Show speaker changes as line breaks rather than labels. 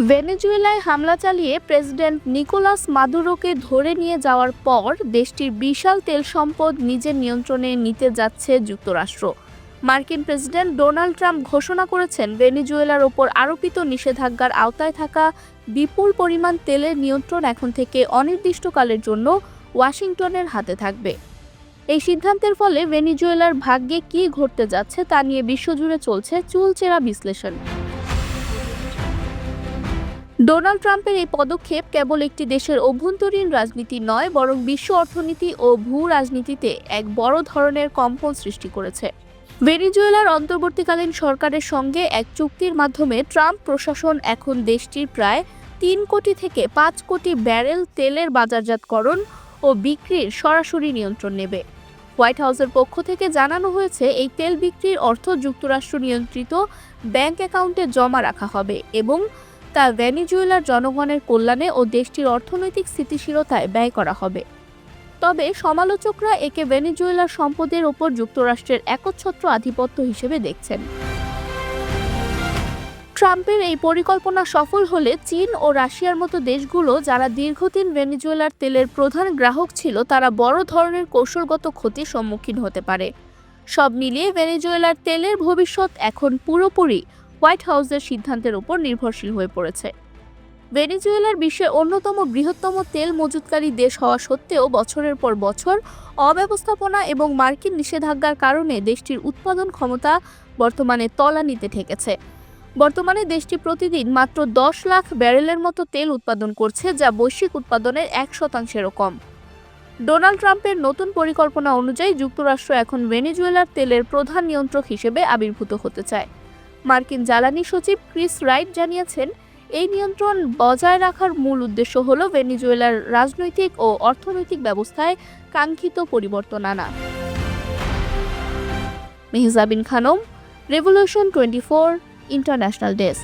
ভেনেজুয়েলায় হামলা চালিয়ে president Nicolas মাদুরোকে ধরে নিয়ে যাওয়ার পর দেশটির বিশাল তেল সম্পদ নিজের নিয়ন্ত্রণে নিতে যাচ্ছে যুক্তরাষ্ট্র। মার্কিন প্রেসিডেন্ট ডোনাল্ড ট্রাম্প ঘোষণা করেছেন ভেনেজুয়েলার ওপর আরোপিত নিষেধাজ্ঞার আওতায় থাকা বিপুল পরিমাণ তেলের নিয়ন্ত্রণ এখন থেকে অনির্দিষ্টকালের জন্য ওয়াশিংটনের হাতে থাকবে। এই সিদ্ধান্তের ফলে ভেনেজুয়েলার ভাগ্যে কী ঘটতে যাচ্ছে তা নিয়ে বিশ্বজুড়ে চলছে চুলচেরা বিশ্লেষণ। ডোনাল্ড ট্রাম্পের এই পদক্ষেপ কেবল একটি দেশের অভ্যন্তরীণ রাজনীতি নয়, বরং বিশ্ব অর্থনীতি ও ভূ রাজনীতিতে এক বড় ধরনের কম্পন সৃষ্টি করেছে। ভেনেজুয়েলার অন্তর্বর্তীকালীন সরকারের সঙ্গে এক চুক্তির মাধ্যমে ট্রাম্প প্রশাসন এখন দেশটির প্রায় 3 কোটি থেকে 5 কোটি ব্যারেল তেলের বাজারজাতকরণ ও বিক্রির সরাসরি নিয়ন্ত্রণ নেবে। হোয়াইট হাউসের পক্ষ থেকে জানানো হয়েছে, এই তেল বিক্রির অর্থ যুক্তরাষ্ট্র নিয়ন্ত্রিত ব্যাংক অ্যাকাউন্টে জমা রাখা হবে এবং তা ভেনেজুয়েলার জনগণের কল্যাণে ও দেশটির অর্থনৈতিক স্থিতিশীলতায় ব্যয় করা হবে। তবে সমালোচকরা একে ভেনেজুয়েলার সম্পদের ওপর যুক্তরাষ্ট্রের একচ্ছত্র আধিপত্য হিসেবে দেখছেন। ট্রাম্পের এই পরিকল্পনা সফল হলে চীন ও রাশিয়ার মতো দেশগুলো, যারা দীর্ঘদিন ভেনেজুয়েলার তেলের প্রধান গ্রাহক ছিল, তারা বড় ধরনের কৌশলগত ক্ষতির সম্মুখীন হতে পারে। সব মিলিয়ে ভেনেজুয়েলার তেলের ভবিষ্যৎ এখন পুরোপুরি হোয়াইট হাউসের সিদ্ধান্তের উপর নির্ভরশীল হয়ে পড়েছে। ভেনেজুয়েলার বিশ্বের অন্যতম বৃহত্তম তেল মজুতকারী দেশ হওয়া সত্ত্বেও বছরের পর বছর অব্যবস্থাপনা এবং মার্কিন নিষেধাজ্ঞার কারণে দেশটির উৎপাদন ক্ষমতা বর্তমানে তলানিতে ঠেকেছে। বর্তমানে দেশটি প্রতিদিন মাত্র 10 লাখ ব্যারেলের মতো তেল উৎপাদন করছে, যা বৈশ্বিক উৎপাদনের 1%-এরও কম। ডোনাল্ড ট্রাম্পের নতুন পরিকল্পনা অনুযায়ী যুক্তরাষ্ট্র এখন ভেনেজুয়েলার তেলের প্রধান নিয়ন্ত্রক হিসেবে আবির্ভূত হতে চায়। মার্কিন জ্বালানি সচিব ক্রিস রাইট জানিয়েছেন, এই নিয়ন্ত্রণ বজায় রাখার মূল উদ্দেশ্য হল ভেনেজুয়েলার রাজনৈতিক ও অর্থনৈতিক ব্যবস্থায় কাঙ্ক্ষিত পরিবর্তন আনা। Mehjabin Khanam, Revolution 24 international desk.